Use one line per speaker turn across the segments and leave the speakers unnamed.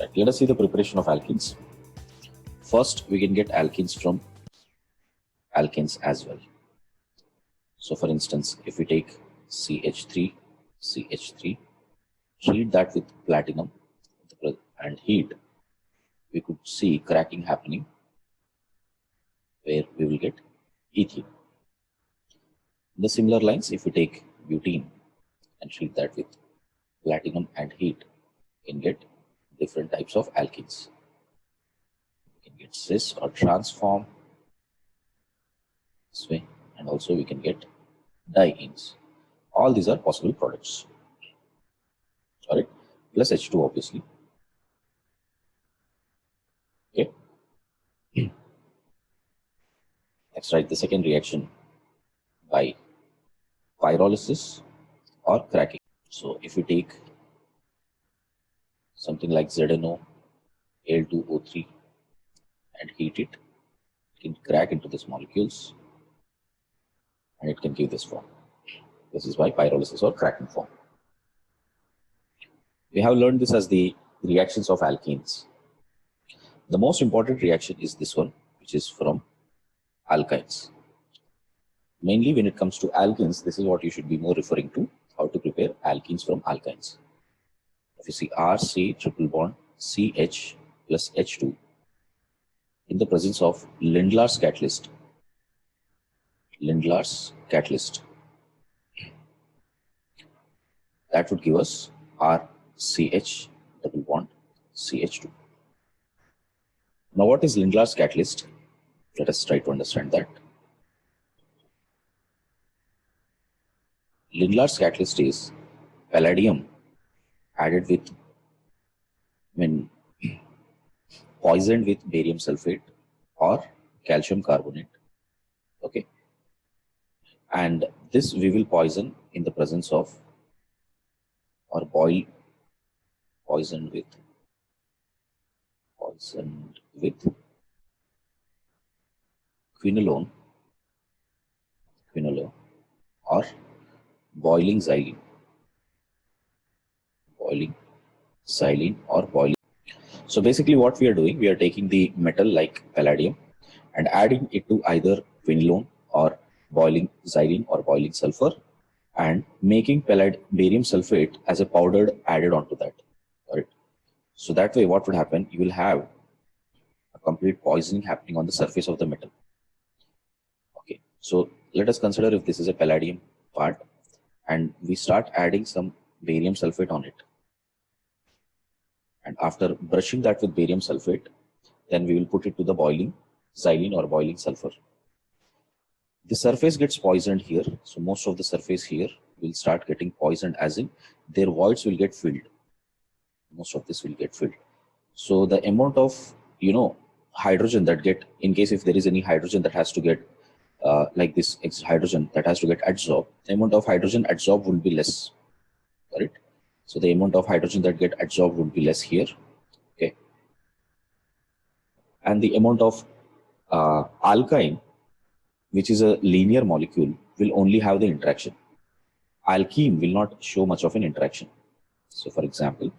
Right. Let us see the preparation of alkenes. First, we can get alkenes from alkanes as well. So for instance, if we take CH3, treat that with platinum and heat, we could see cracking happening where we will get ethene. In the similar lines, if we take butene and treat that with platinum and heat, we can get different types of alkenes. We can get cis or trans form this way, and also we can get dienes. All these are possible products. All right, plus H2 obviously. Okay. Let's write the second reaction by pyrolysis or cracking. So if we take something like ZNO Al2O3 and heat it, it can crack into these molecules and it can give this form. This is by pyrolysis or cracking form. We have learned this as the reactions of alkenes. The most important reaction is this one, which is from alkynes. Mainly when it comes to alkenes, this is what you should be more referring to, how to prepare alkenes from alkynes. If you see RC triple bond CH plus H2 in the presence of Lindlar's catalyst, that would give us RCH double bond CH2. Now what is Lindlar's catalyst? Let us try to understand that. Lindlar's catalyst is palladium added with, when poisoned with barium sulfate or calcium carbonate. Okay, and this we will poison in the presence of, or poisoned with quinolone or boiling xylene or boiling. So basically what we are doing, we are taking the metal like palladium and adding it to either quinolone or boiling xylene or boiling sulfur and making barium sulfate as a powdered added onto that. All right. So that way what would happen, you will have a complete poisoning happening on the surface of the metal. Okay, so let us consider if this is a palladium part and we start adding some barium sulfate on it. And after brushing that with barium sulfate, then we will put it to the boiling xylene or boiling sulfur. The surface gets poisoned here. So most of the surface here will start getting poisoned, as in their voids will get filled. Most of this will get filled. So the amount of, hydrogen that get, in case if there is any hydrogen that has to get, like this hydrogen that has to get adsorbed, the amount of hydrogen adsorbed will be less. Right? So the amount of hydrogen that get adsorbed would be less here. Okay. And the amount of alkyne, which is a linear molecule, will only have the interaction. Alkene will not show much of an interaction. So for example,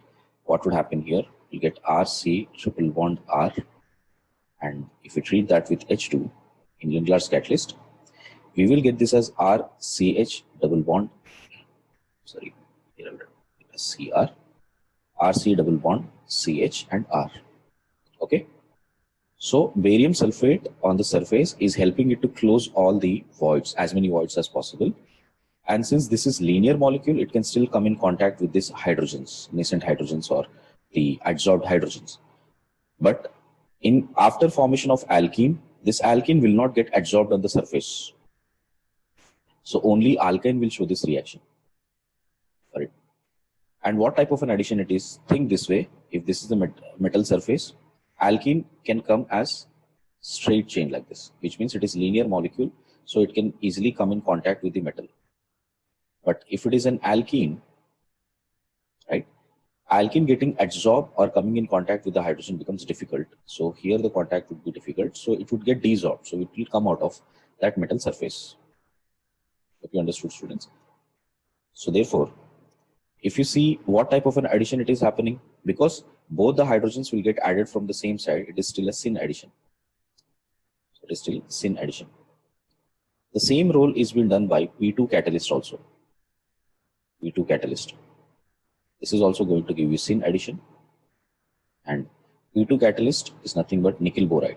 what would happen here? You get RC triple bond R, and if we treat that with H2 in Lindlar's catalyst, we will get this as RCH double bond, sorry, CR, RC double bond CH and R. Okay. So barium sulfate on the surface is helping it to close all the voids, as many voids as possible. And since this is linear molecule, it can still come in contact with these hydrogens, nascent hydrogens or the adsorbed hydrogens. But after formation of alkene, this alkene will not get adsorbed on the surface. So only alkyne will show this reaction. Right. And what type of an addition it is? Think this way: if this is the metal surface, alkene can come as straight chain like this, which means it is linear molecule, so it can easily come in contact with the metal. But if it is an alkene, right, alkene getting adsorbed or coming in contact with the hydrogen becomes difficult. So here the contact would be difficult, so it would get desorbed, so it will come out of that metal surface. Hope you understood, students. So therefore, if you see what type of an addition it is happening, because both the hydrogens will get added from the same side, it is still a syn addition. So it is still syn addition. The same role is being done by P2 catalyst also. P2 catalyst. This is also going to give you syn addition, and P2 catalyst is nothing but nickel boride.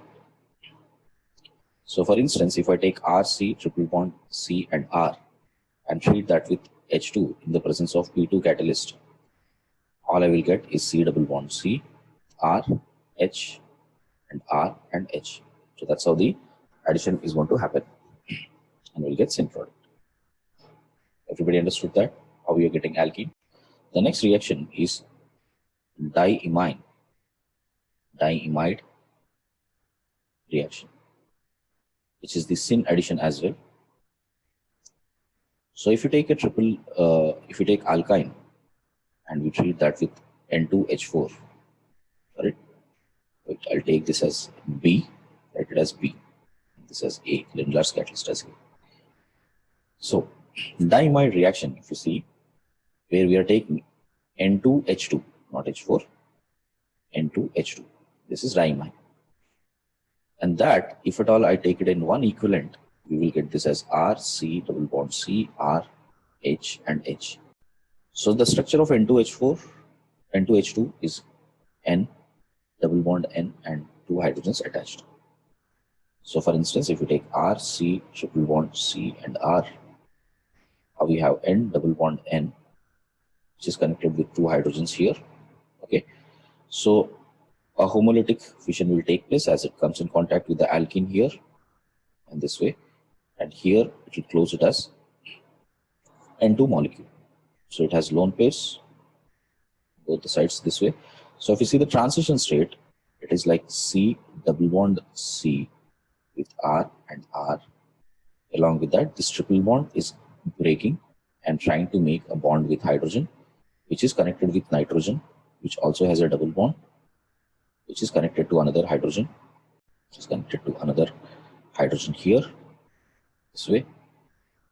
So for instance, if I take RC triple bond C and R and treat that with H2 in the presence of P2 catalyst, all I will get is C double bond C, R, H, and R and H. So that's how the addition is going to happen, and we'll get syn product. Everybody understood that? How we are getting alkene? The next reaction is diimide reaction, which is the syn addition as well. So if you take a if you take alkyne and we treat that with N2H4, right? I'll take this as B, write it as B, this as A, Lindlar's catalyst as A. So diimide reaction, if you see, where we are taking N2H2, not H4, N2H2. This is diimide. And that, if at all I take it in one equivalent, we will get this as R, C, double bond C, R, H, and H. So the structure of N2H4, N2H2 is N, double bond N, and two hydrogens attached. So for instance, if you take R, C, triple bond C, and R, we have N, double bond N, which is connected with two hydrogens here. Okay, so a homolytic fission will take place as it comes in contact with the alkene here and this way, and here it will close it as N2 molecule. So it has lone pairs both the sides this way. So if you see the transition state, it is like C double bond C with R and R. Along with that, this triple bond is breaking and trying to make a bond with hydrogen, which is connected with nitrogen, which also has a double bond, which is connected to another hydrogen, which is connected to another hydrogen here, this way,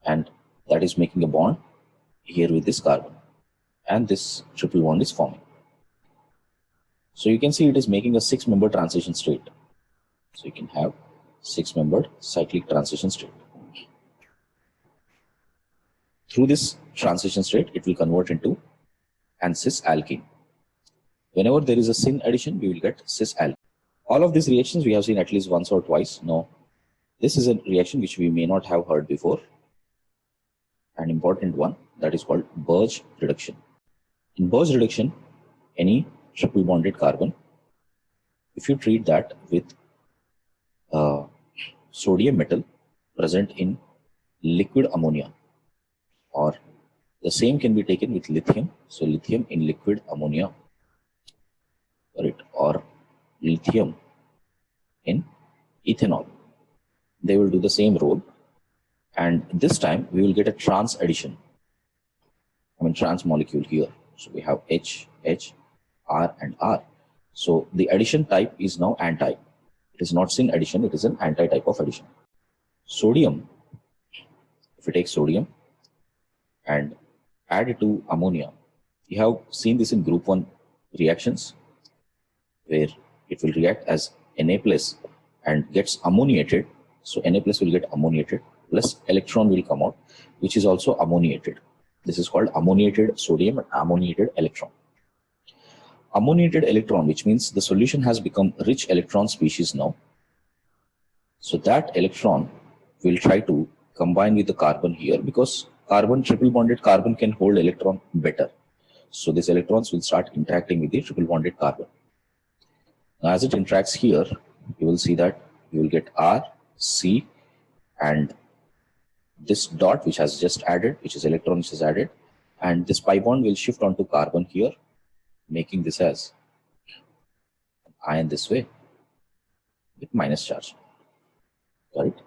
and that is making a bond here with this carbon, and this triple bond is forming. So you can see it is making a 6-member transition state. So you can have 6-membered cyclic transition state. Through this transition state, it will convert into an cis alkene. Whenever there is a syn addition, we will get cis alkene. All of these reactions we have seen at least once or twice. No, this is a reaction which we may not have heard before. An important one, that is called Birch reduction. In Birch reduction, any triple bonded carbon, if you treat that with sodium metal present in liquid ammonia, or the same can be taken with lithium. So lithium in liquid ammonia, right, or lithium in ethanol, they will do the same role. And this time we will get a trans addition, trans molecule here. So we have H, H, R, and R. So the addition type is now anti. It is not syn addition, it is an anti type of addition. Sodium, if you take sodium and add it to ammonia, you have seen this in group 1 reactions, where it will react as Na plus and gets ammoniated. So Na plus will get ammoniated, plus electron will come out, which is also ammoniated. This is called ammoniated sodium and ammoniated electron. Ammoniated electron, which means the solution has become rich electron species now. So that electron will try to combine with the carbon here, because carbon, triple bonded carbon can hold electron better. So these electrons will start interacting with the triple bonded carbon. Now as it interacts here, you will see that you will get R, C, and this dot which has just added, which is electron which is added, and this pi bond will shift onto carbon here, making this as ion this way with minus charge. Got it?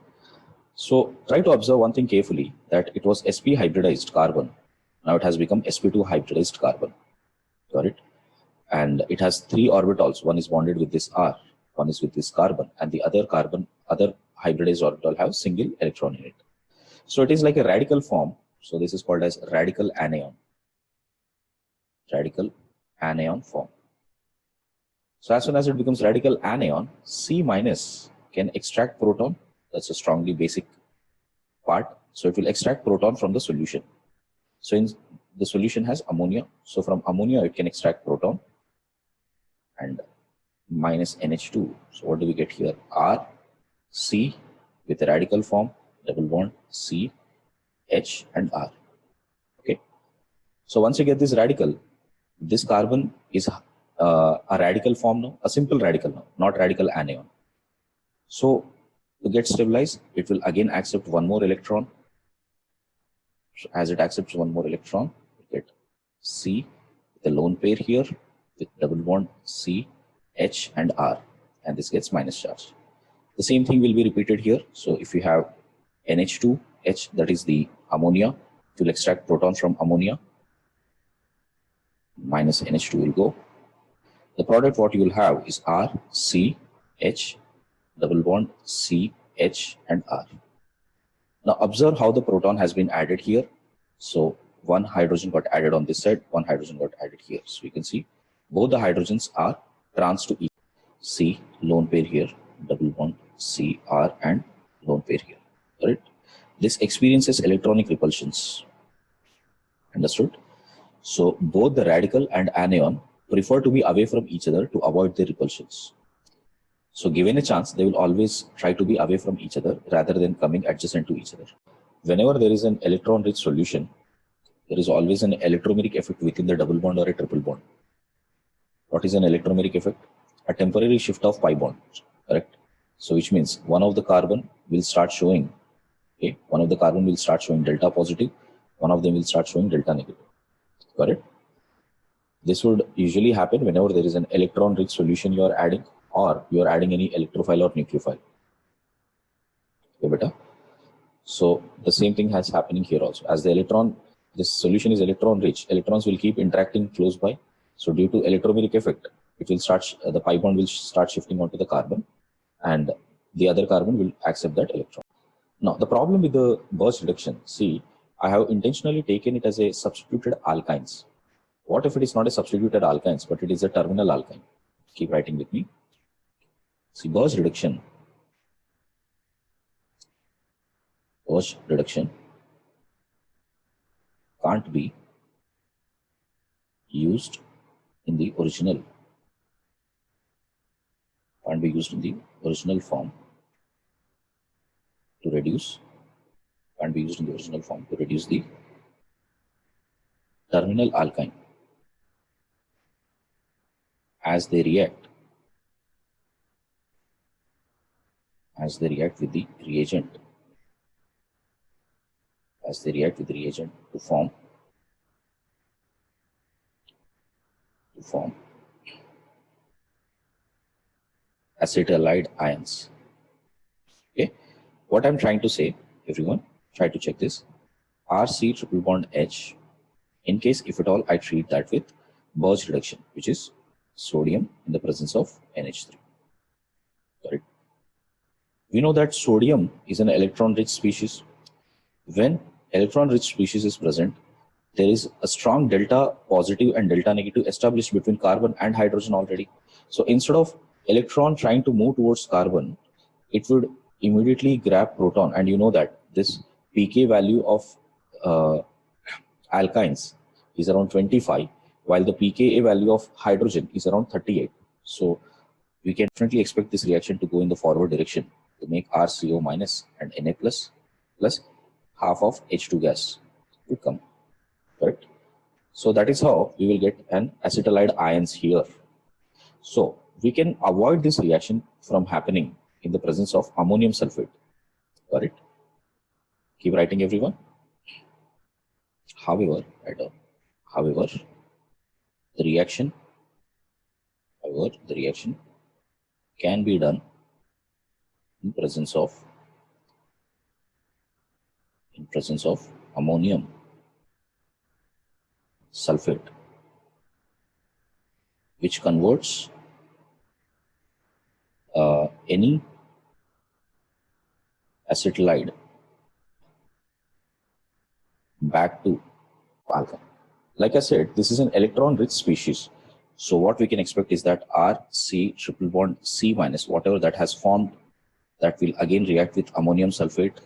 So try to observe one thing carefully, that it was sp hybridized carbon. Now it has become sp2 hybridized carbon. Got it? And it has 3 orbitals. One is bonded with this R, one is with this carbon, and the other hybridized orbital have single electron in it. So it is like a radical form. So this is called as radical anion. Radical anion form. So as soon as it becomes radical anion, C minus can extract proton. That's a strongly basic part. So it will extract proton from the solution. So in the solution has ammonia. So from ammonia, it can extract proton and minus NH2. So what do we get here? R, C with a radical form, double bond, C, H and R. Okay. So once you get this radical, this carbon is a radical form now, a simple radical now, not radical anion. So to get stabilized, it will again accept one more electron. So as it accepts one more electron, we get C with a lone pair here with double bond C, H and R, and this gets minus charge. The same thing will be repeated here. So if you have NH2, H, that is the ammonia, it will extract proton from ammonia, minus NH2 will go. The product what you will have is R, C, H, double bond C, H and R. Now observe how the proton has been added here. So one hydrogen got added on this side, one hydrogen got added here. So you can see both the hydrogens are trans to each. C, lone pair here, double bond C, R and lone pair here. Correct? This experiences electronic repulsions. Understood? So both the radical and anion prefer to be away from each other to avoid their repulsions. So given a chance, they will always try to be away from each other rather than coming adjacent to each other. Whenever there is an electron-rich solution, there is always an electromeric effect within the double bond or a triple bond. What is an electromeric effect? A temporary shift of pi bonds, correct? So which means one of the carbon will start showing, okay, one of the carbon will start showing delta positive, one of them will start showing delta negative, correct? This would usually happen whenever there is an electron-rich solution you are adding, or you are adding any electrophile or nucleophile. Okay, beta. So the same thing has happening here also. As the electron, this solution is electron-rich, electrons will keep interacting close by. So due to electromeric effect, it will start, the pi bond will start shifting onto the carbon, and the other carbon will accept that electron. Now the problem with the Birch reduction, see, I have intentionally taken it as a substituted alkynes. What if it is not a substituted alkynes, but it is a terminal alkyne? Keep writing with me. See, Birch reduction can't be used in the original, form to reduce, the terminal alkyne as they react with the reagent, to form acetylide ions. Okay, what I'm trying to say, everyone, try to check this. RC triple bond H, in case if at all I treat that with Birch reduction, which is sodium in the presence of NH3. Correct? We know that sodium is an electron-rich species. When electron-rich species is present, there is a strong delta positive and delta negative established between carbon and hydrogen already. So instead of electron trying to move towards carbon, it would immediately grab proton. And you know that this pK value of alkynes is around 25, while the pKa value of hydrogen is around 38. So we can definitely expect this reaction to go in the forward direction to make RCO minus and Na plus half of H2 gas to come. Correct? So that is how we will get an acetylide ions here. So we can avoid this reaction from happening in the presence of ammonium sulfate. Correct? Keep writing, everyone. However, the reaction can be done in presence of ammonium sulfate, which converts any acetylide back to alkyne. Like I said, this is an electron-rich species. So what we can expect is that RC triple bond C minus, whatever that has formed, that will again react with ammonium sulfate.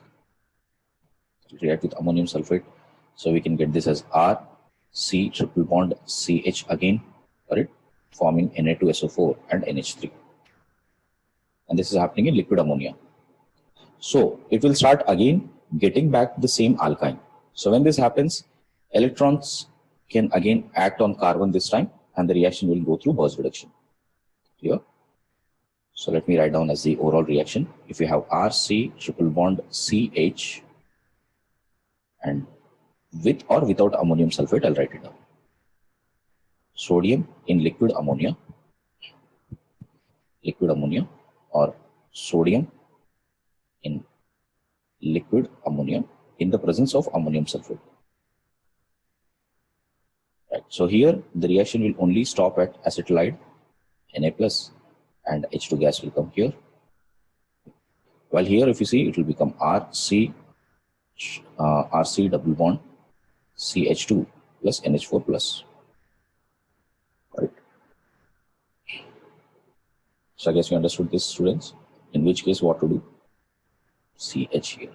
So we can get this as RC triple bond CH again, correct, forming Na2SO4 and NH3. And this is happening in liquid ammonia. So it will start again getting back the same alkyne. So when this happens, electrons can again act on carbon this time, and the reaction will go through Bose reduction. Clear? So let me write down as the overall reaction. If we have RC triple bond CH, and with or without ammonium sulfate, I'll write it down. Sodium in liquid ammonia, or sodium in liquid ammonia in the presence of ammonium sulfate. Right. So here the reaction will only stop at acetylide, Na plus, and H2 gas will come here. While here, if you see, it will become RC double bond CH2 plus NH4 plus. Right. So I guess you understood this, students. In which case, what to do? CH here.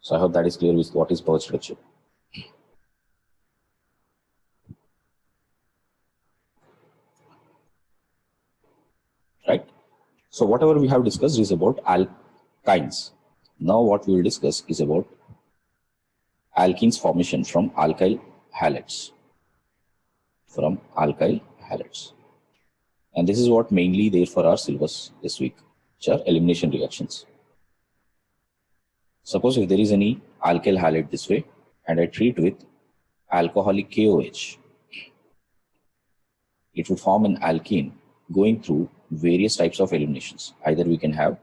So I hope that is clear with what is Bose reduction. Right. So whatever we have discussed is about alkynes. Now what we will discuss is about alkenes formation from alkyl halides. And this is what mainly there for our syllabus this week, which are elimination reactions. Suppose if there is any alkyl halide this way, and I treat with alcoholic KOH, it would form an alkene going through various types of eliminations. Either we can have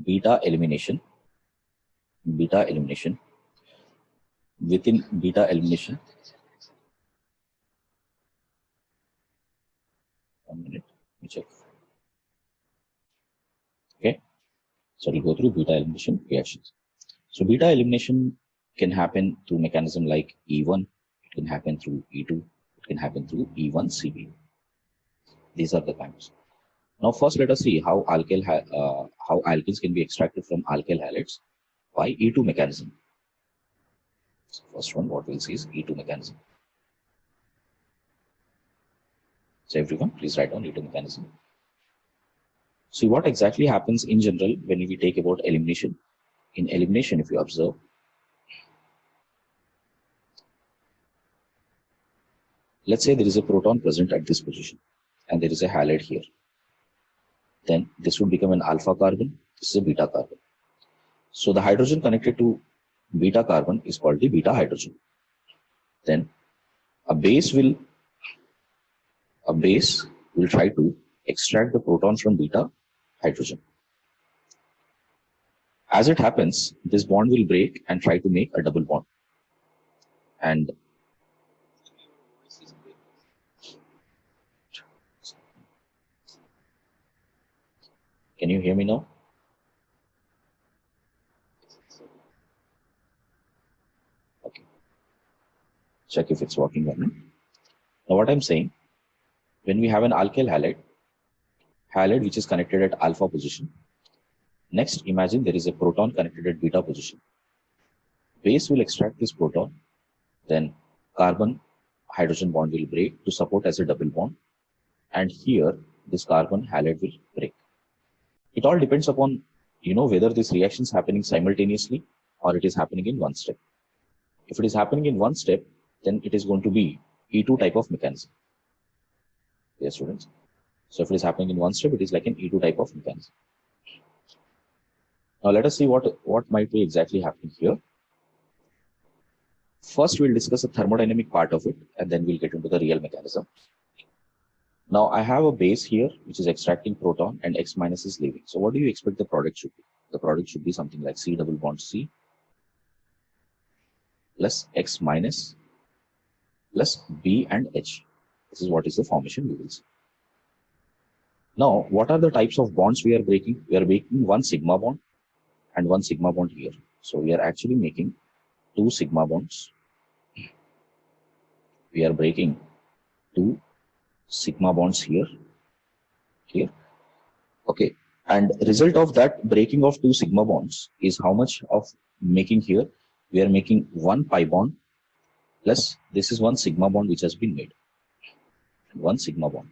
beta elimination. Within beta elimination, 1 minute, let me check. Okay, so we'll go through beta elimination reactions. So beta elimination can happen through mechanism like E1, it can happen through E2, it can happen through E1CB. These are the times. Now first let us see how alkenes can be extracted from alkyl halides by E2 mechanism. So first one, what we'll see is E2 mechanism. So everyone, please write down E2 mechanism. See what exactly happens in general when we take about elimination. In elimination, if you observe, let's say there is a proton present at this position and there is a halide here. Then this would become an alpha carbon, this is a beta carbon. So the hydrogen connected to beta carbon is called the beta hydrogen. Then a base will try to extract the proton from beta hydrogen. As it happens, this bond will break and try to make a double bond. And can you hear me now? Okay. Check if it's working or not. Now what I'm saying, when we have an alkyl halide which is connected at alpha position, next imagine there is a proton connected at beta position. Base will extract this proton, then carbon hydrogen bond will break to support as a double bond, and here this carbon halide will break. It all depends upon whether this reaction is happening simultaneously or it is happening in one step. If it is happening in one step, then it is going to be E2 type of mechanism. Yes, students. So if it is happening in one step, it is like an E2 type of mechanism. Now let us see what might be exactly happening here. First, we'll discuss the thermodynamic part of it, and then we'll get into the real mechanism. Now I have a base here which is extracting proton and X minus is leaving. So what do you expect the product should be? The product should be something like C double bond C plus X minus plus B and H. This is what is the formation we will see. Now, what are the types of bonds we are breaking? We are breaking one sigma bond and one sigma bond here. So we are actually making two sigma bonds we are breaking 2 sigma bonds here. Okay, and result of that breaking of 2 sigma bonds is how much of making here? We are making 1 pi bond plus this is 1 sigma bond which has been made. 1 sigma bond.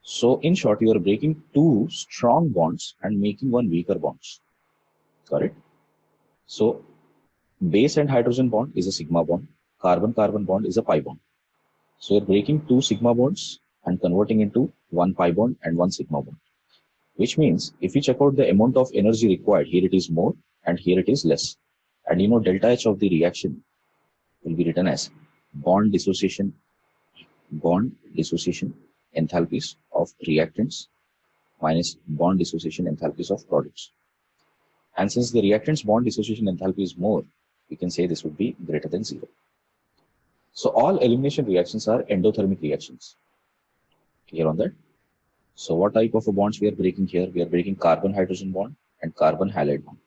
So in short, you are breaking 2 strong bonds and making 1 weaker bonds. Got it? So base and hydrogen bond is a sigma bond. Carbon-carbon bond is a pi bond. So you're breaking 2 sigma bonds and converting into 1 pi bond and 1 sigma bond. Which means if you check out the amount of energy required, here it is more and here it is less. And you know delta H of the reaction will be written as bond dissociation enthalpies of reactants minus bond dissociation enthalpies of products. And since the reactants bond dissociation enthalpy is more, we can say this would be greater than 0. So all elimination reactions are endothermic reactions. Clear on that? So what type of bonds we are breaking here? We are breaking carbon-hydrogen bond and carbon-halide bond.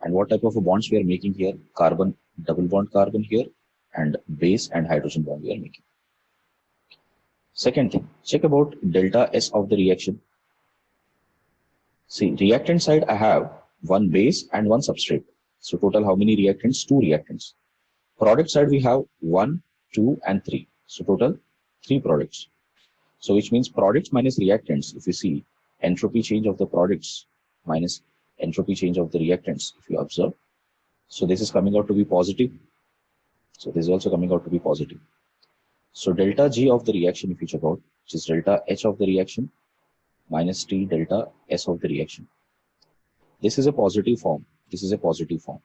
And what type of bonds we are making here? Carbon, double bond carbon here, and base and hydrogen bond we are making. Second thing, check about delta S of the reaction. See, reactant side I have 1 base and 1 substrate. So total how many reactants? 2 reactants. Product side we have 1, 2 and 3. So total 3 products. So which means products minus reactants, if you see entropy change of the products minus entropy change of the reactants, if you observe. So this is coming out to be positive. So this is also coming out to be positive. So delta G of the reaction, if you check out, which is delta H of the reaction minus T delta S of the reaction. This is a positive form. This is a positive form.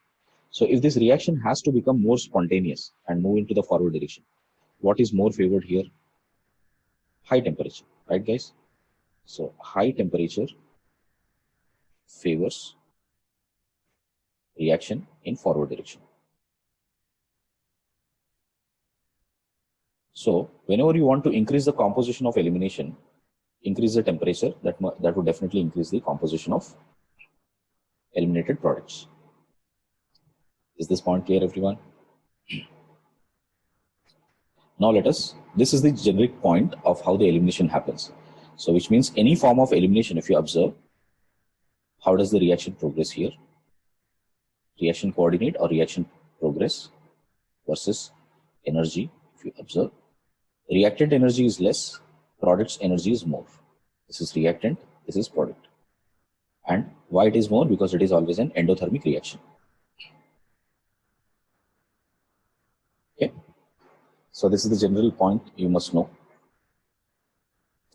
So if this reaction has to become more spontaneous and move into the forward direction, what is more favored here? High temperature, right guys? So high temperature favors reaction in forward direction. So whenever you want to increase the composition of elimination, increase the temperature, that would definitely increase the composition of eliminated products. Is this point clear, everyone? Now this is the generic point of how the elimination happens. So which means any form of elimination, if you observe, how does the reaction progress here? Reaction coordinate or reaction progress versus energy, if you observe. Reactant energy is less, product's energy is more. This is reactant, this is product. And why it is more? Because it is always an endothermic reaction. Okay. So this is the general point you must know.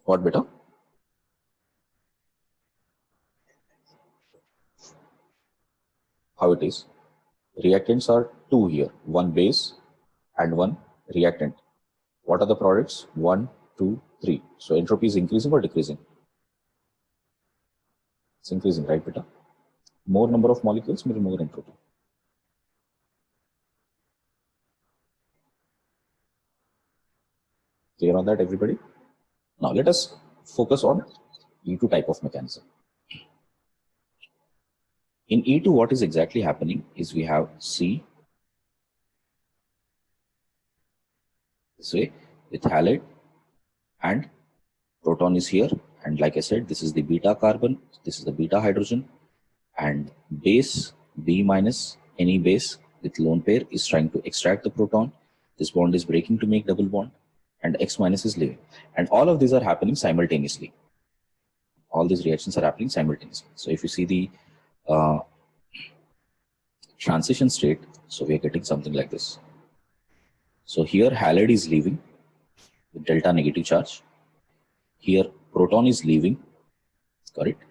What better? How it is? Reactants are 2 here, 1 base and 1 reactant. What are the products? 1, 2, 3. So entropy is increasing or decreasing? It's increasing, right, beta? More number of molecules means more entropy. Clear on that, everybody? Now let us focus on E2 type of mechanism. In E2, what is exactly happening is we have C this way with halide and proton is here. And like I said, this is the beta carbon, this is the beta hydrogen, and base B minus, any base with lone pair is trying to extract the proton. This bond is breaking to make double bond, and X minus is leaving. And all of these are happening simultaneously. All these reactions are happening simultaneously. So if you see the transition state, so we are getting something like this. So here halide is leaving with delta negative charge. Here proton is leaving, correct?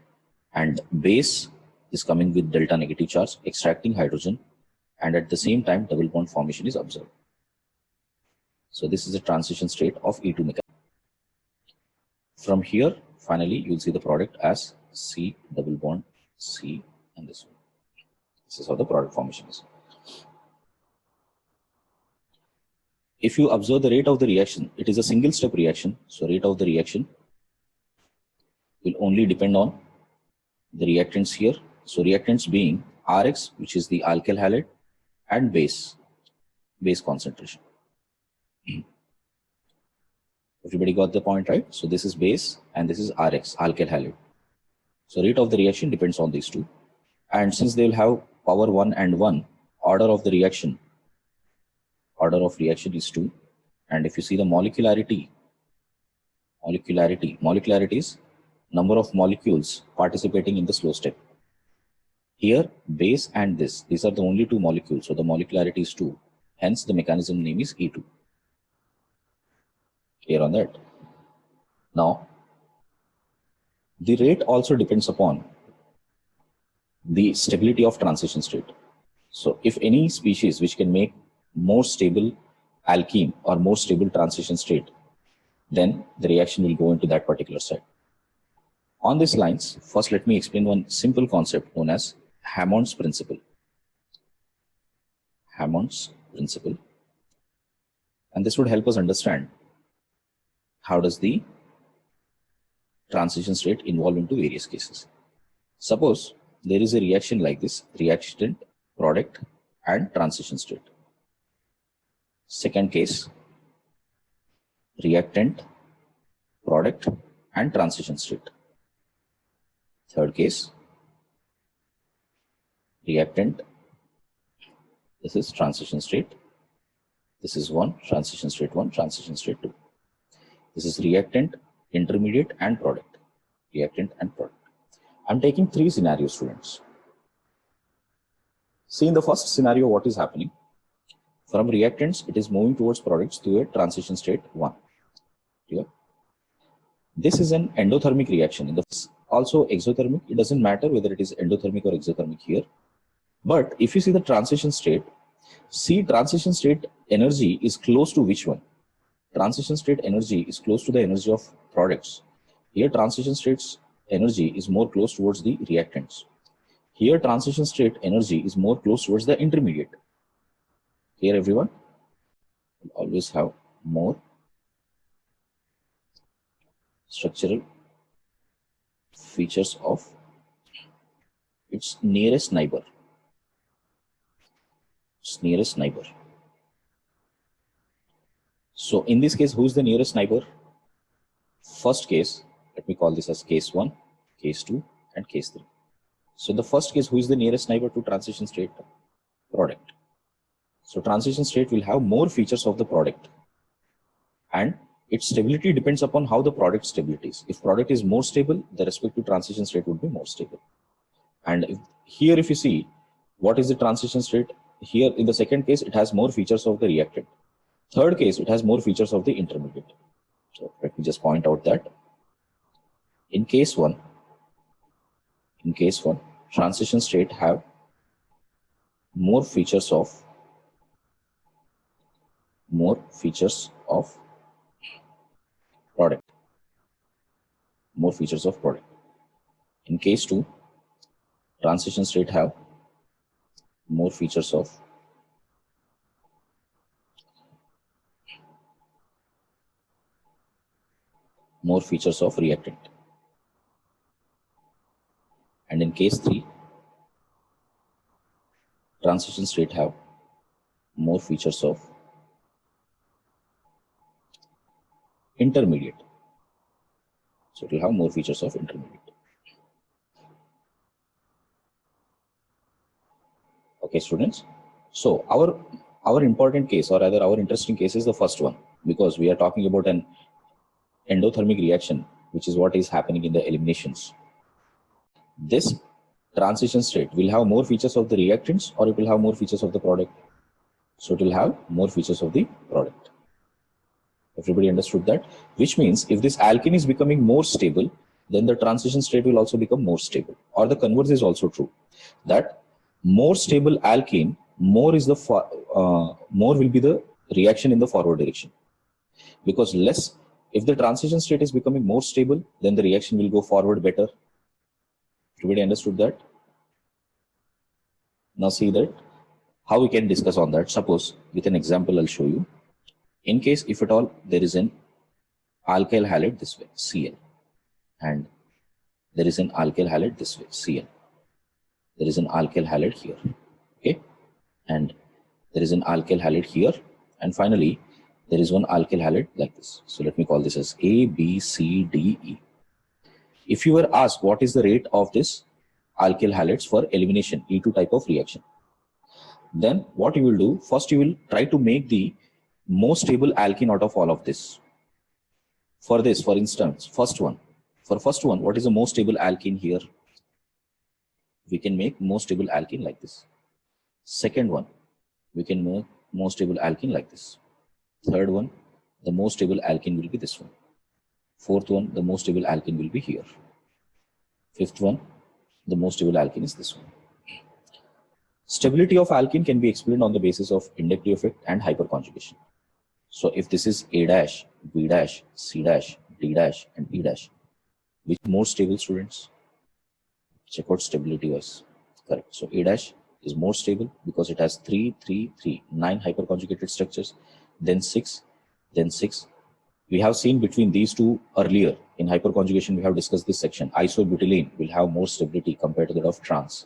And base is coming with delta negative charge, extracting hydrogen, and at the same time double bond formation is observed. So this is the transition state of E2 mechanism. From here, finally, you'll see the product as C double bond C and this one. This is how the product formation is. If you observe the rate of the reaction, it is a single step reaction. So rate of the reaction will only depend on the reactants here. So reactants being Rx, which is the alkyl halide, and base concentration. Everybody got the point, right? So this is base and this is Rx, alkyl halide. So rate of the reaction depends on these two. And since they will have power 1 and 1, order of reaction is 2. And if you see the molecularity is number of molecules participating in the slow step. Here, base and these are the only two molecules. So the molecularity is 2. Hence, the mechanism name is E2. Clear on that? Now, the rate also depends upon the stability of transition state. So if any species which can make more stable alkene or more stable transition state, then the reaction will go into that particular site. On these lines, first let me explain one simple concept known as Hammond's principle. Hammond's principle. And this would help us understand how does the transition state involve into various cases. Suppose there is a reaction like this, reactant, product, and transition state. Second case, reactant, product, and transition state. Third case, reactant, this is transition state. This is 1, transition state 1, transition state 2. This is reactant, intermediate, and product. Reactant and product. I'm taking 3 scenarios, students. See, in the first scenario, what is happening? From reactants, it is moving towards products through a transition state 1. Clear? This is an endothermic reaction. In the also exothermic, it doesn't matter whether it is endothermic or exothermic here. But if you see the transition state, see transition state energy is close to which one? Transition state energy is close to the energy of products. Here transition state's energy is more close towards the reactants. Here transition state energy is more close towards the intermediate. Here everyone will always have more structural features of its nearest neighbor. So in this case, who is the nearest neighbor? First case, let me call this as case 1, case 2, and case 3. So the first case, who is the nearest neighbor to transition state? Product. So transition state will have more features of the product, and its stability depends upon how the product stability is. If product is more stable, the respective transition state would be more stable. And here if you see, what is the transition state? Here in the second case, it has more features of the reactant. Third case, it has more features of the intermediate. So let me just point out that in case 1, transition state have more features of product. More features of product. In case 2, transition state have more features of reactant. And in case 3, transition state have more features of intermediate. So it will have more features of intermediate. Okay, students. So our important case, or rather our interesting case, is the first one, because we are talking about an endothermic reaction, which is what is happening in the eliminations. This transition state will have more features of the reactants, or it will have more features of the product. So it will have more features of the product. Everybody understood that? Which means if this alkene is becoming more stable, then the transition state will also become more stable. Or the converse is also true, that more stable alkene, more will be the reaction in the forward direction. Because if the transition state is becoming more stable, then the reaction will go forward better. Everybody understood that? Now see that how we can discuss on that. Suppose with an example I'll show you. In case if at all there is an alkyl halide this way, Cl, and there is an alkyl halide this way, Cl. There is an alkyl halide here, okay, and there is an alkyl halide here, and finally there is one alkyl halide like this. So let me call this as A, B, C, D, E. If you were asked what is the rate of this alkyl halides for elimination, E2 type of reaction, then what you will do, first you will try to make the most stable alkene out of all of this. For this, for instance, first one, what is the most stable alkene here? We can make most stable alkene like this. Second one, we can make most stable alkene like this. Third one, the most stable alkene will be this one. Fourth one, the most stable alkene will be here. Fifth one, the most stable alkene is this one. Stability of alkene can be explained on the basis of inductive effect and hyperconjugation. So if this is A dash, B dash, C dash, D dash, and E dash, which more stable, students? Check out stability wise. Correct. So A dash is more stable because it has 3, 3, 3, 9 hyperconjugated structures, then 6, then 6. We have seen between these two earlier in hyperconjugation. We have discussed this section. Isobutylene will have more stability compared to that of trans.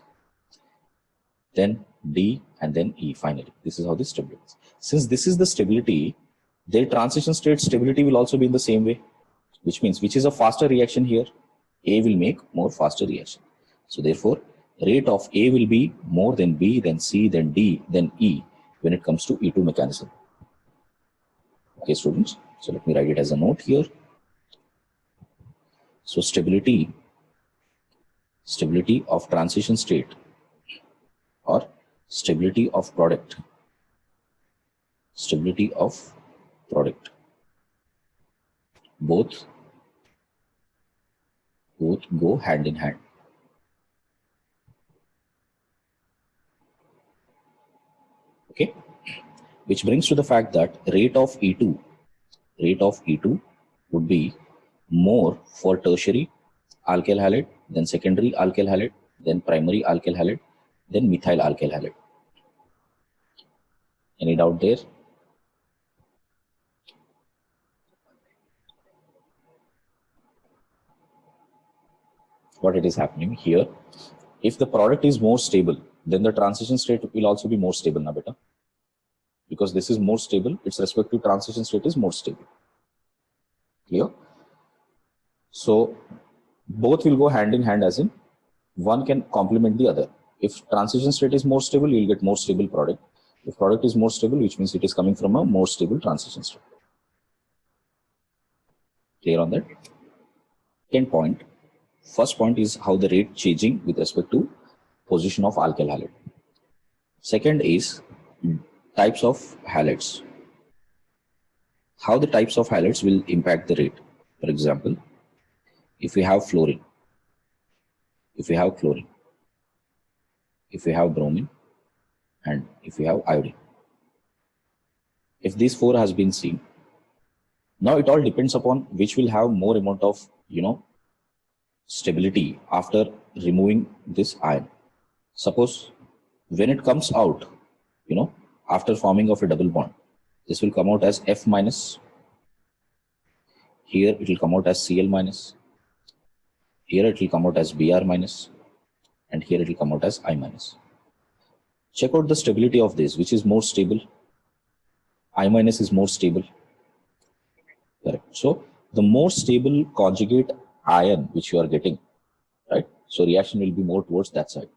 Then D and then E finally. This is how this stability is. Since this is the stability, their transition state stability will also be in the same way, which means which is a faster reaction here? A will make more faster reaction. So therefore, rate of A will be more than B, then C, then D, then E when it comes to E2 mechanism. Okay, students. So let me write it as a note here. So stability of transition state or stability of product. Both go hand in hand. Okay, which brings to the fact that rate of E2 would be more for tertiary alkyl halide, then secondary alkyl halide, then primary alkyl halide, then methyl alkyl halide. Any doubt there? What it is happening here, if the product is more stable, then the transition state will also be more stable now, beta. Because this is more stable, its respective transition state is more stable. Clear? So both will go hand in hand, as in one can complement the other. If transition state is more stable, you will get more stable product. If product is more stable, which means it is coming from a more stable transition state. Clear on that? Second point. First point is how the rate changing with respect to position of alkyl halide. Second is types of halides. How the types of halides will impact the rate. For example, if we have fluorine, if we have chlorine, if we have bromine, and if we have iodine. If these four has been seen, now it all depends upon which will have more amount of, stability after removing this ion. Suppose when it comes out, after forming of a double bond, this will come out as F minus. Here it will come out as Cl minus. Here it will come out as Br minus. And here it will come out as I minus. Check out the stability of this, which is more stable. I minus is more stable. Correct. So the more stable conjugate ion which you are getting, right? So reaction will be more towards that side.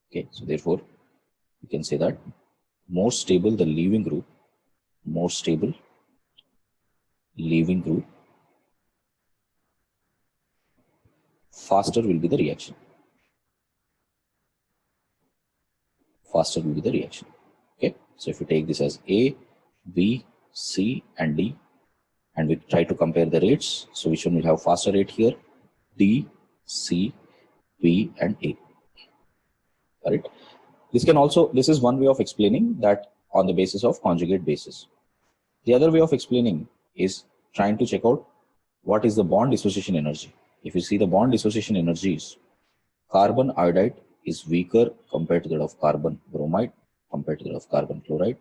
Okay. So therefore, you can say that more stable the leaving group, more stable leaving group, faster will be the reaction. Faster will be the reaction. Okay. So if you take this as A, B, C, and D, and we try to compare the rates, so which one will have faster rate here? D, C, B, and A. Correct. This is one way of explaining that on the basis of conjugate basis. The other way of explaining is trying to check out what is the bond dissociation energy. If you see the bond dissociation energies, carbon iodide is weaker compared to that of carbon bromide, compared to that of carbon chloride,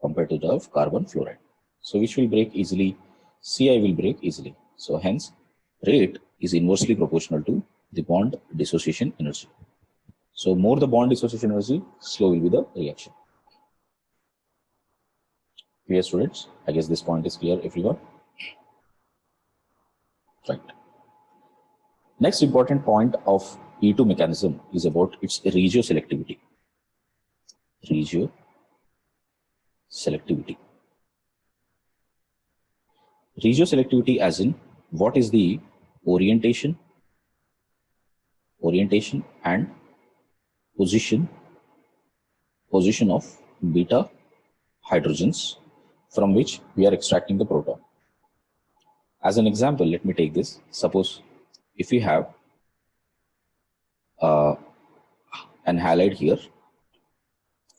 compared to that of carbon fluoride. So which will break easily? Ci will break easily. So hence, rate is inversely proportional to the bond dissociation energy. So more the bond dissociation energy, slow will be the reaction. Clear, students? I guess this point is clear, everyone. Right. Next important point of E2 mechanism is about its regioselectivity. Regioselectivity. Regioselectivity as in what is the orientation and position of beta hydrogens from which we are extracting the proton. As an example, let me take this. Suppose if we have an halide here,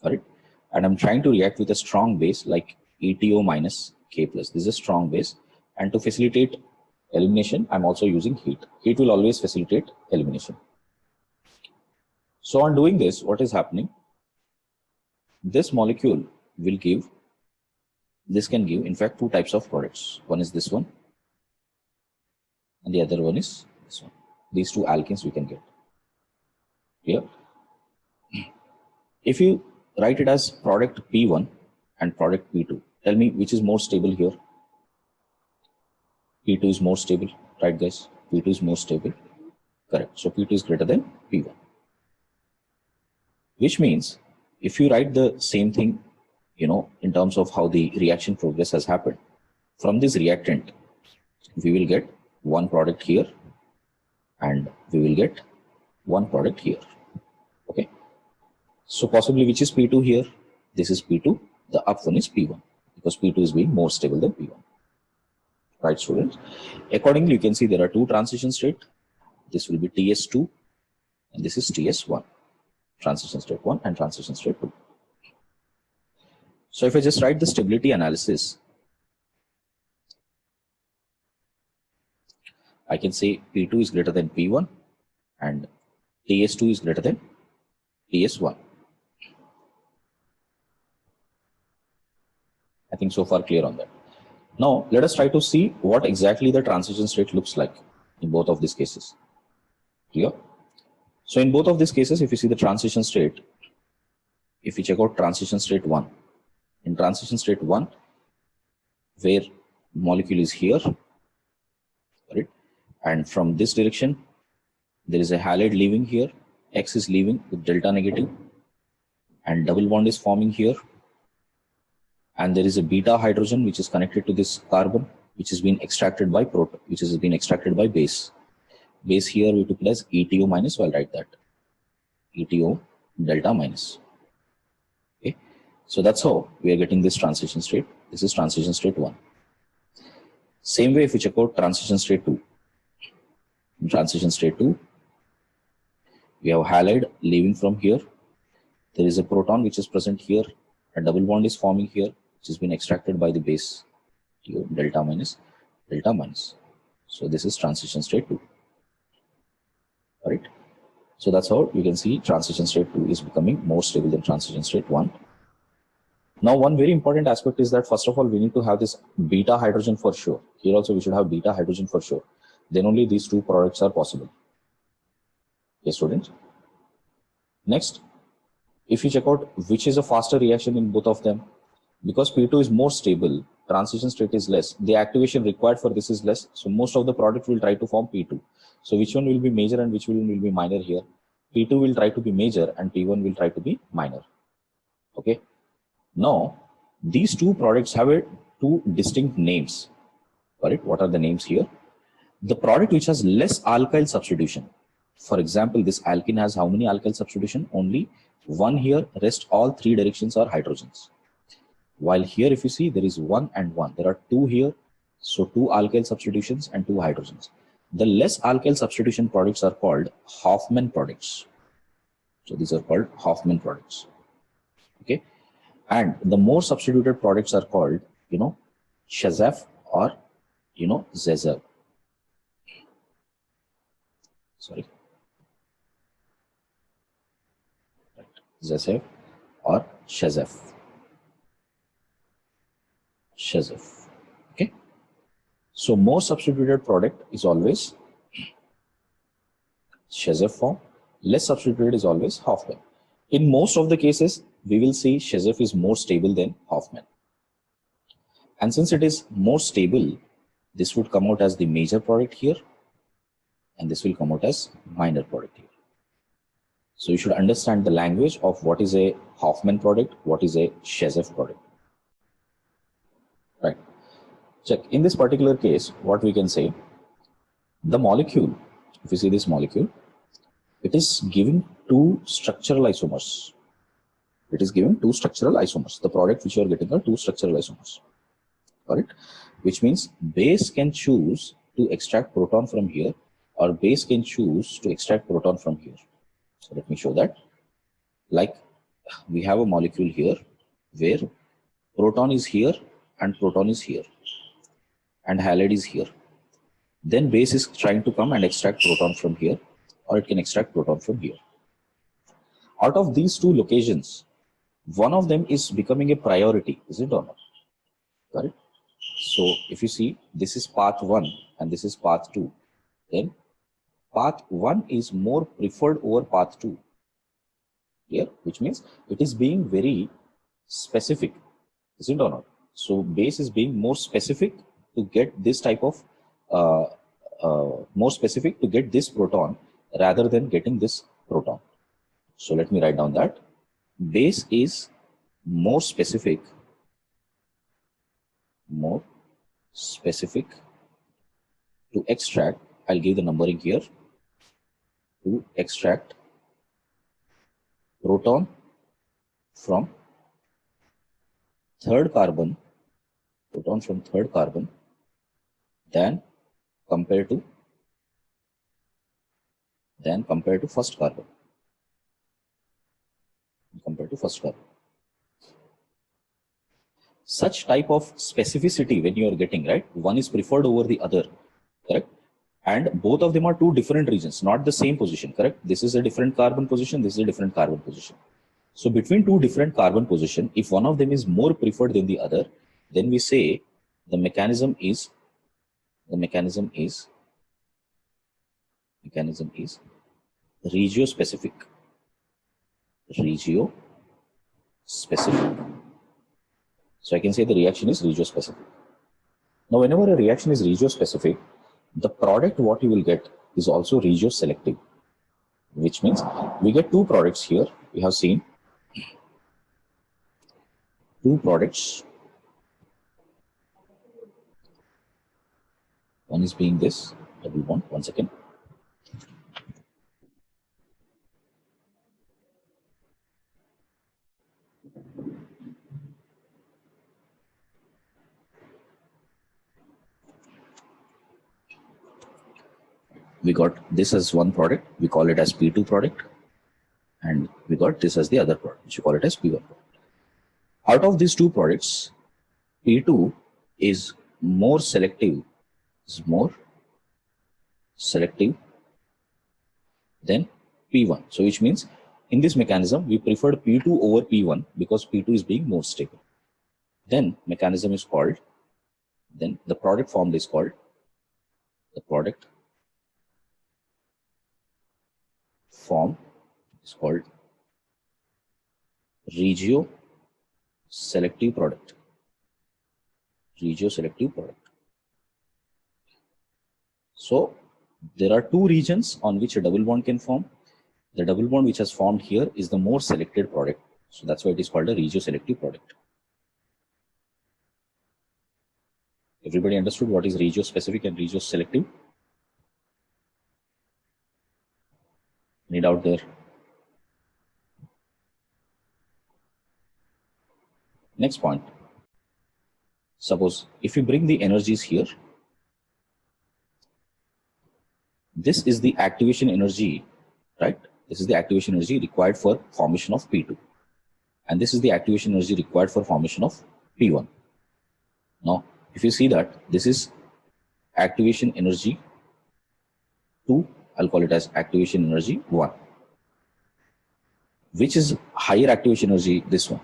correct, and I'm trying to react with a strong base like ETO minus K plus. This is a strong base, and to facilitate elimination, I'm also using heat. Heat will always facilitate elimination. So on doing this, what is happening? This molecule will give, this can give, in fact, two types of products. One is this one, and the other one is this one. These two alkenes we can get. Here, if you write it as product P1 and product P2, tell me which is more stable here. P2 is more stable, right guys? P2 is more stable, correct. So P2 is greater than P1, which means if you write the same thing, in terms of how the reaction progress has happened, from this reactant, we will get one product here and we will get one product here. Okay. So possibly which is P2 here? This is P2. The up one is P1 because P2 is being more stable than P1. Right, students? Accordingly, you can see there are two transition states. This will be TS2 and this is TS1. Transition state 1 and transition state 2. So if I just write the stability analysis, I can say P2 is greater than P1 and TS2 is greater than TS1. I think so far clear on that. Now let us try to see what exactly the transition state looks like in both of these cases. Clear? So in both of these cases, if you see the transition state, if you check out transition state 1, in transition state 1, where molecule is here, right, and from this direction, there is a halide leaving here, X is leaving with delta negative, and double bond is forming here, and there is a beta hydrogen which is connected to this carbon, which is being extracted by proton, which is being extracted by base. Base here we took as ETO minus, so I'll write that. ETO delta minus. Okay. So that's how we are getting this transition state. This is transition state 1. Same way if we check out transition state 2. In transition state 2, we have halide leaving from here. There is a proton which is present here. A double bond is forming here, which has been extracted by the base. Delta minus, delta minus. So this is transition state 2. Right. So that's how you can see transition state 2 is becoming more stable than transition state 1. Now, one very important aspect is that first of all, we need to have this beta hydrogen for sure. Here also we should have beta hydrogen for sure. Then only these two products are possible. Yes, students. Next, if you check out which is a faster reaction in both of them, because P2 is more stable, transition state is less, the activation required for this is less. So most of the product will try to form P2. So which one will be major and which one will be minor here? P2 will try to be major and P1 will try to be minor. Okay. Now, these two products have two distinct names. Correct? What are the names here? The product which has less alkyl substitution. For example, this alkene has how many alkyl substitution? Only one here, rest all three directions are hydrogens. While here, if you see, there is 1 and 1. There are 2 here. So 2 alkyl substitutions and 2 hydrogens. The less alkyl substitution products are called Hofmann products. So these are called Hofmann products. Okay. And the more substituted products are called, Shazev or, Zezev. Sorry. Right. Zezev or Shazev. Shazev. Okay. So more substituted product is always Shazev form. Less substituted is always Hofmann. In most of the cases, we will see Shazev is more stable than Hofmann. And since it is more stable, this would come out as the major product here, and this will come out as minor product here. So you should understand the language of what is a Hofmann product, what is a Shezev product. Right. Check. In this particular case, what we can say, the molecule, if you see this molecule, it is giving two structural isomers. It is giving two structural isomers. The product which you are getting are two structural isomers. Correct? Which means base can choose to extract proton from here, or base can choose to extract proton from here. So let me show that. Like we have a molecule here where proton is here and proton is here and halide is here. Then base is trying to come and extract proton from here, or it can extract proton from here. Out of these two locations, one of them is becoming a priority, is it or not? Correct? So if you see, this is path 1 and this is path 2, then path 1 is more preferred over path 2 here, which means it is being very specific, is it or not? So base is being more specific to get this type of more specific to get this proton rather than getting this proton. So let me write down that base is more specific to extract, I'll give the numbering here, to extract proton from third carbon, than compared to first carbon. Such type of specificity when you are getting, right, one is preferred over the other, correct? And both of them are two different regions, not the same position, correct? This is a different carbon position, this is a different carbon position. So between two different carbon position, if one of them is more preferred than the other, then we say the mechanism is regiospecific. So I can say the reaction is regiospecific. Now, whenever a reaction is regiospecific, the product what you will get is also regioselective, which means we get two products here. We have seen two products. One is being this double bond. One second. We got this as one product, we call it as P2 product, and we got this as the other product, which we call it as P1 product. Out of these two products, P2 is more selective than P1. So which means in this mechanism, we preferred P2 over P1 because P2 is being more stable. Then mechanism is called, then the product formed is called, regioselective product. So there are two regions on which a double bond can form. The double bond which has formed here is the more selected product. So that's why it is called a regioselective product. Everybody understood what is regiospecific and regioselective? Any doubt there? Next point. Suppose if you bring the energies here, this is the activation energy, right? This is the activation energy required for formation of P2. And this is the activation energy required for formation of P1. Now, if you see that this is activation energy 2, I'll call it as activation energy 1. Which is higher activation energy? This one.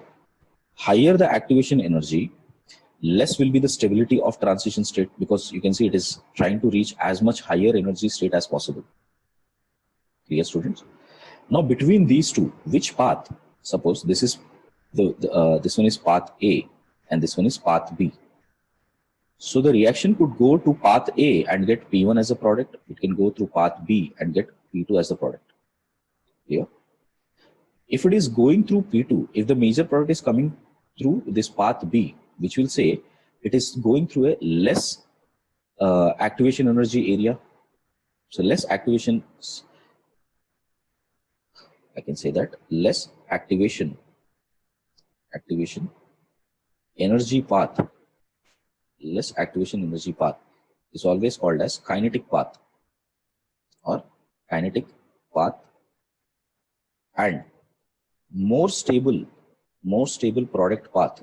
Higher the activation energy, less will be the stability of transition state, because you can see it is trying to reach as much higher energy state as possible. Clear, students? Now between these two, which path? Suppose this is this one is path A and this one is path B. So the reaction could go to path A and get P1 as a product. It can go through path B and get P2 as a product. Here, if it is going through P2, if the major product is coming through this path B, which will say it is going through a less activation energy area. So less activation, I can say that less activation energy path, less activation energy path is always called as kinetic path or kinetic path, and more stable product path,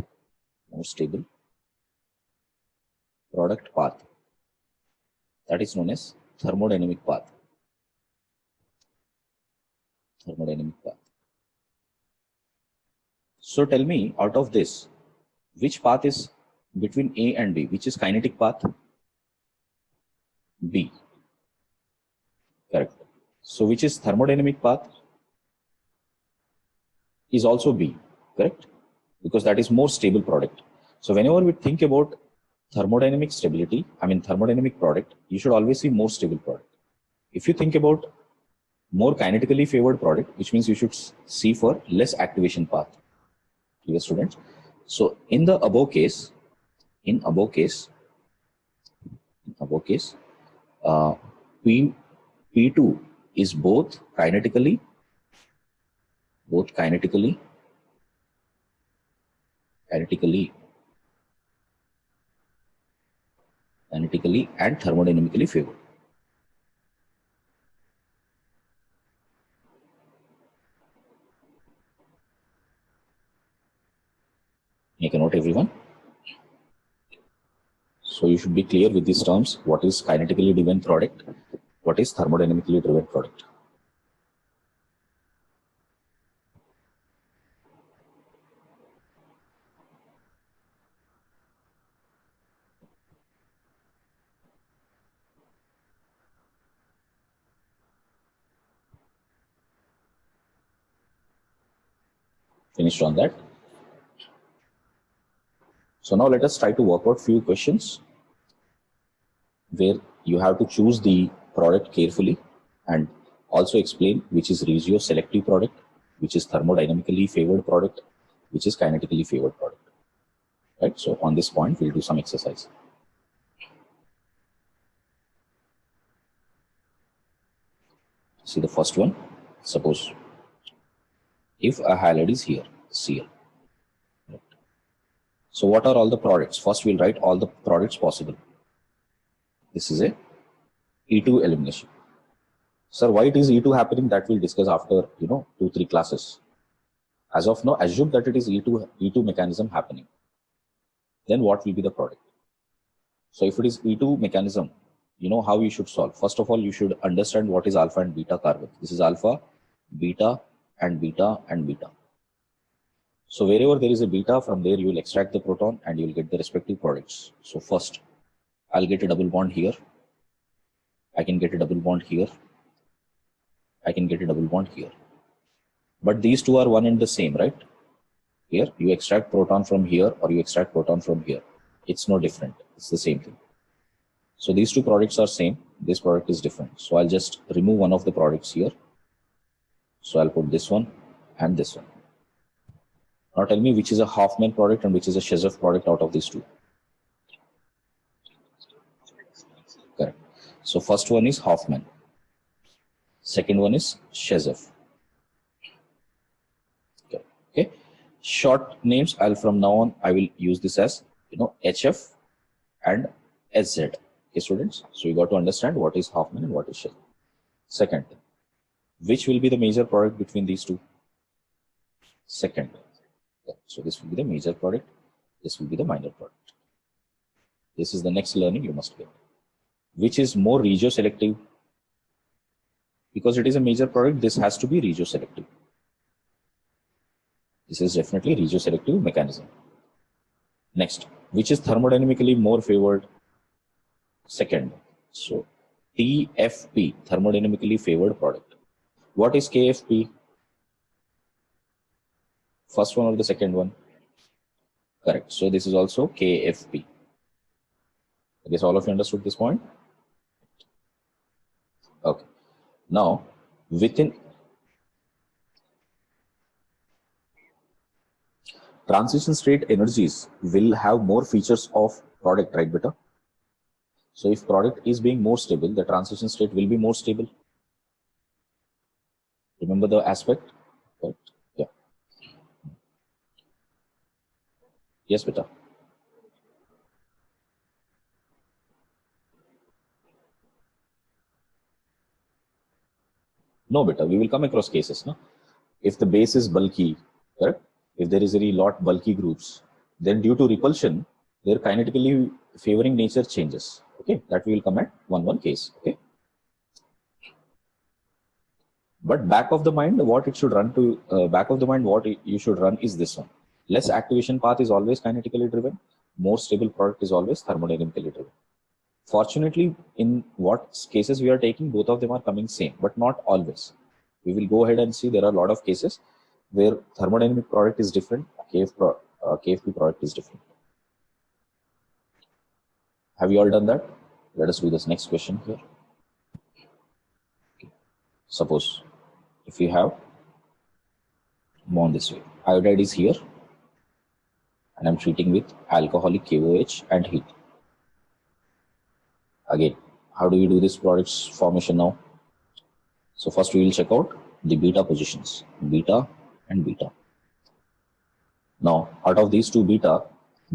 that is known as thermodynamic path. So tell me, out of this, which path is between A and B? Which is kinetic path? B. Correct. So which is thermodynamic path? Is also B. Correct? Because that is more stable product. So whenever we think about thermodynamic stability, thermodynamic product, you should always see more stable product. If you think about more kinetically favored product, which means you should see for less activation path. Dear students, so in the above case, P2 is both kinetically and thermodynamically favored. Make a note, everyone. So you should be clear with these terms. What is kinetically driven product? What is thermodynamically driven product? Finished on that. So now let us try to work out few questions where you have to choose the product carefully and also explain which is regioselective product, which is thermodynamically favored product, which is kinetically favored product. Right? So on this point, we'll do some exercise. See the first one. Suppose if a halide is here, Cl. Right. So what are all the products? First, we'll write all the products possible. This is a E2 elimination. Sir, why it is E2 happening? That we'll discuss after 2-3 classes. As of now, assume that it is E2 mechanism happening. Then what will be the product? So if it is E2 mechanism, you know how you should solve. First of all, you should understand what is alpha and beta carbon. This is alpha, beta, and beta, and beta. So wherever there is a beta, from there you will extract the proton and you will get the respective products. So first, I'll get a double bond here. I can get a double bond here. I can get a double bond here. But these two are one and the same, right? Here, you extract proton from here or you extract proton from here. It's no different. It's the same thing. So these two products are same. This product is different. So I'll just remove one of the products here. So I'll put this one and this one. Now tell me which is a Hofmann product and which is a Cherev product out of these two. Correct. So first one is Hofmann. Second one is Cherev. Okay. Short names, from now on, I will use this as, HF and SZ. Okay, students. So you got to understand what is Hofmann and what is Cherev. Second, which will be the major product between these two? Second. So this will be the major product. This will be the minor product. This is the next learning you must get. Which is more regioselective? Because it is a major product, this has to be regioselective. This is definitely regioselective mechanism. Next, which is thermodynamically more favored? Second. So TFP, thermodynamically favored product. What is KFP? First one or the second one? Correct. So this is also KFP. I guess all of you understood this point. Okay. Now, within transition state energies will have more features of product, right, beta? So if product is being more stable, the transition state will be more stable. Remember the aspect, right? Yeah. Yes, beta. No, beta. We will come across cases, no? If the base is bulky, correct? If there is any lot bulky groups, then due to repulsion, their kinetically favoring nature changes. Okay, that we will come at one case. Okay. But back of the mind, what it should run to, back of the mind, what you should run is this one. Less activation path is always kinetically driven. More stable product is always thermodynamically driven. Fortunately, in what cases we are taking, both of them are coming same, but not always. We will go ahead and see there are a lot of cases where thermodynamic product is different, KFP product is different. Have you all done that? Let us do this next question here. Okay. Suppose if you have bond this way, iodide is here, and I'm treating with alcoholic KOH and heat. Again, how do we do this product's formation now? So first we will check out the beta positions, beta and beta. Now, out of these two beta,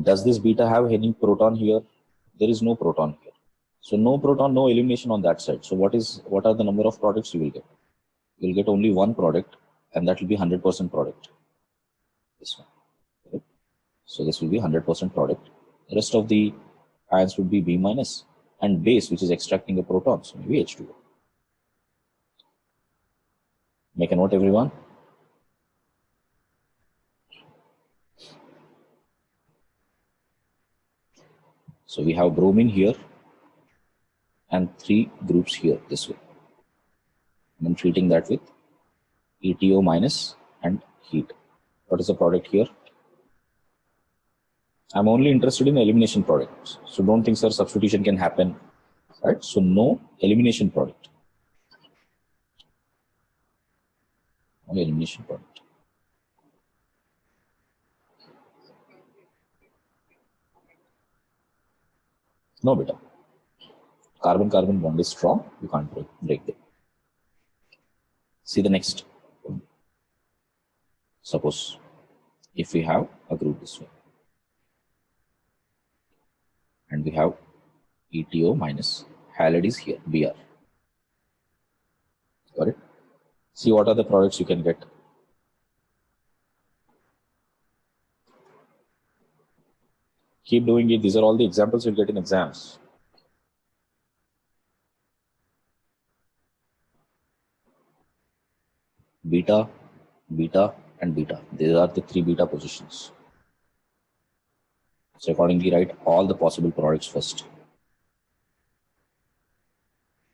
does this beta have any proton here? There is no proton here. So no proton, no elimination on that side. So what are the number of products you will get? You will get only one product, and that will be 100% product. This one. Okay. So this will be 100% product. The rest of the ions would be B minus, and base, which is extracting a proton, so maybe H2O. Make a note, everyone. So we have bromine here and 3 groups here this way. I'm treating that with ETO minus and heat. What is the product here? I'm only interested in elimination products. So don't think, sir, substitution can happen, right? So no elimination product. No elimination product. No, beta. Carbon-carbon bond is strong. You can't break them. See the next. Suppose if we have a group this way, and we have ETO minus, halide is here, Br. Got it? See what are the products you can get. Keep doing it. These are all the examples you'll get in exams. Beta, beta, and beta. These are the 3 beta positions. So accordingly, write all the possible products first.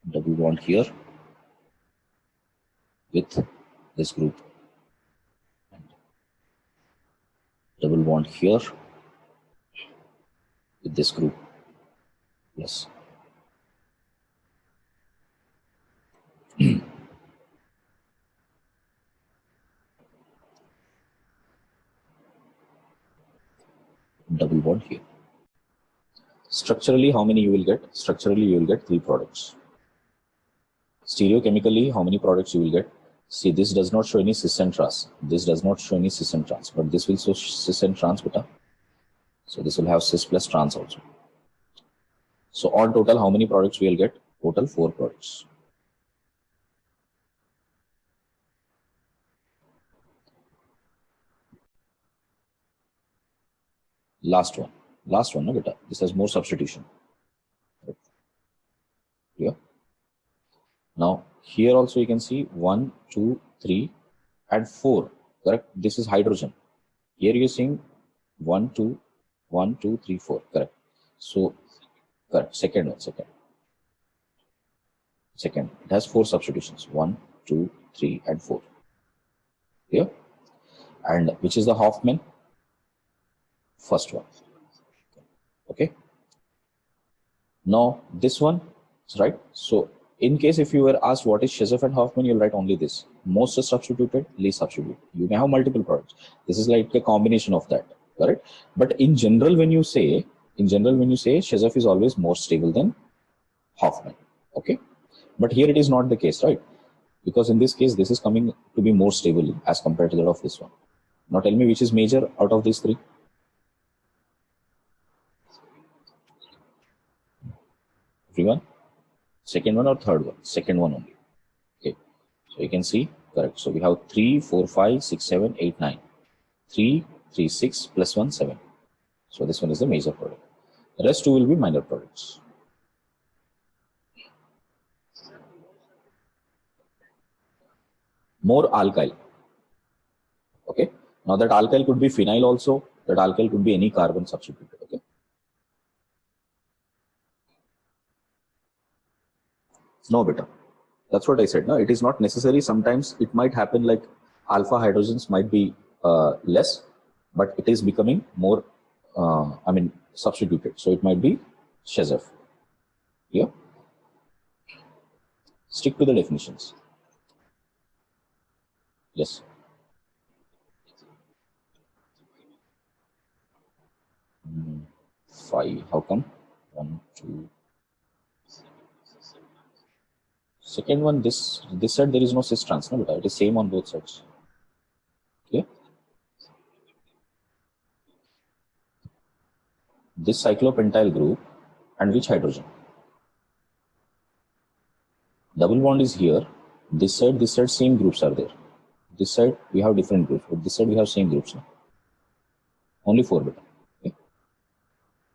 Double bond here with this group. And double bond here with this group. Yes. Double bond here. Structurally, how many you will get? Structurally, you will get 3 products. Stereochemically, how many products you will get? See, this does not show any cis and trans. This does not show any cis and trans, but this will show cis and trans beta. So this will have cis plus trans also. So on total, how many products we will get? Total 4 products. Last one, no beta. This has more substitution. Yeah. Now here also you can see 1, 2, 3, and 4. Correct. This is hydrogen. Here you're seeing 1, 2, 1, 2, 3, 4. Correct. So correct. Second one. Second. It has 4 substitutions. 1, 2, 3, and 4. Here. And which is the Hoffman? First one. Okay. Now this one, right? So in case if you were asked what is Shezeff and Hoffman, you'll write only this: most is substituted, least substituted. You may have multiple products. This is like a combination of that, correct? But in general, when you say Shezeff is always more stable than Hoffman, okay? But here it is not the case, right? Because in this case, this is coming to be more stable as compared to that of this one. Now tell me which is major out of these three? Everyone? Second one or third one? Second one only. Okay. So you can see, correct. So we have 3, 4, 5, 6, 7, 8, 9. 3, 3, 6 plus 1, 7. So this one is the major product. The rest two will be minor products. More alkyl. Okay. Now that alkyl could be phenyl also. That alkyl could be any carbon substituted. Okay. No, beta. That's what I said. No, it is not necessary. Sometimes it might happen like alpha hydrogens might be less, but it is becoming more, substituted. So it might be Shezeff. Yeah. Stick to the definitions. Yes. 5. How come? 1, 2. Second one, this side there is no cis trans, no, but it is same on both sides. Okay. This cyclopentyl group and which hydrogen? Double bond is here. This side, same groups are there. This side we have different groups, but this side we have same groups now. Only 4 beta. Okay.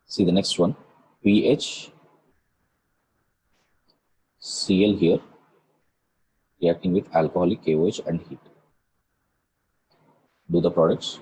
See the next one. pH Cl here reacting with alcoholic KOH and heat. Do the products.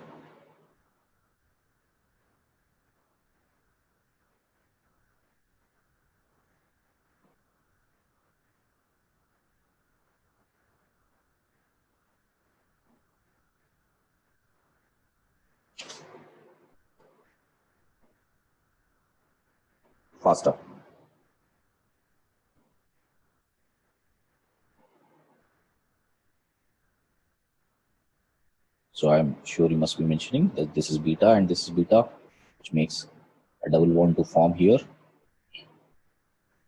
Faster. So I'm sure you must be mentioning that this is beta and this is beta, which makes a double bond to form here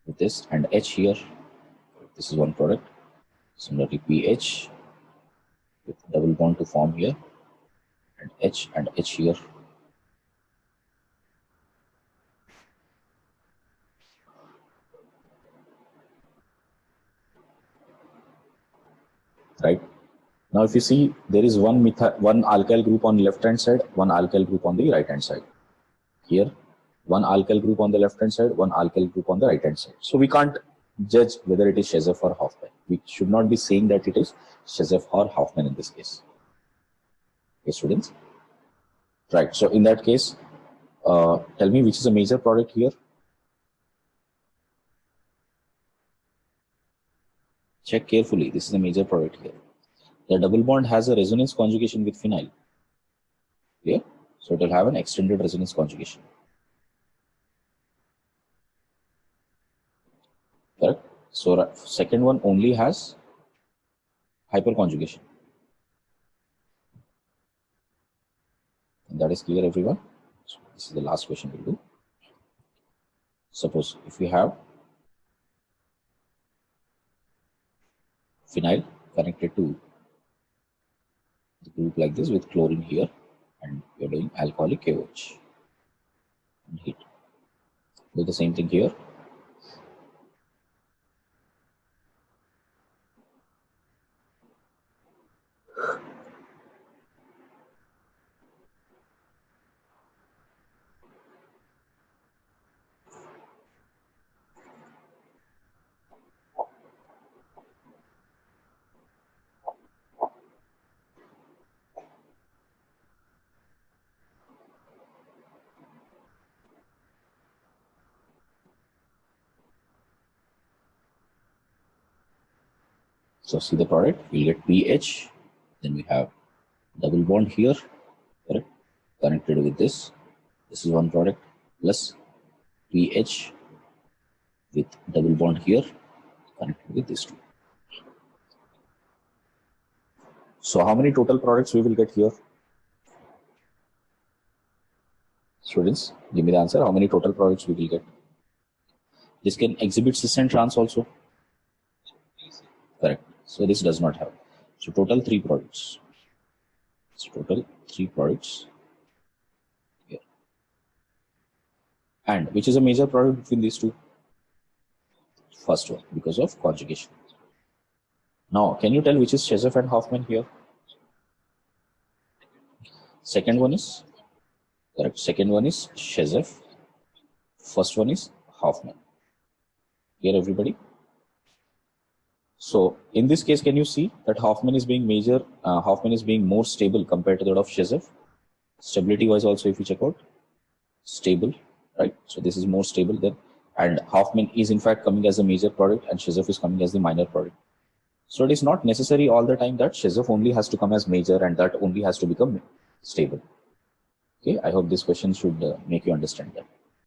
with this, and H here. This is one product. Similarly, pH with double bond to form here, and H here. Right. Now, if you see, there is one alkyl group on left hand side, one alkyl group on the right hand side. Here, one alkyl group on the left hand side, one alkyl group on the right hand side. So we can't judge whether it is Shezeff or Hoffman. We should not be saying that it is Shezeff or Hoffman in this case. Okay, students. Right. So in that case, tell me which is a major product here. Check carefully. This is a major product here. The double bond has a resonance conjugation with phenyl. Yeah. So it will have an extended resonance conjugation. Correct. So second one only has hyperconjugation. And that is clear, everyone. So this is the last question we'll do. Suppose if we have phenyl connected to the group like this with chlorine here, and we are doing alcoholic KOH and heat. Do the same thing here. So see the product, we'll get pH, then we have double bond here, correct, connected with this. This is one product plus pH with double bond here connected with these two. So how many total products we will get here? Students, give me the answer. How many total products we will get? This can exhibit cis and trans also. Correct. So this does not have. So total 3 products. So total 3 products here. And which is a major product between these two? First one, because of conjugation. Now, can you tell which is Shezeff and Hoffman here? Second one is correct. Second one is Shezeff. First one is Hoffman. Here, everybody. So in this case, can you see that Hoffman is being Hoffman is being more stable compared to that of Shezeff? Stability wise also, if you check out, stable, right? So this is more stable than, and Hoffman is in fact coming as a major product and Shezeff is coming as the minor product. So it is not necessary all the time that Shezeff only has to come as major and that only has to become stable. Okay, I hope this question should make you understand that.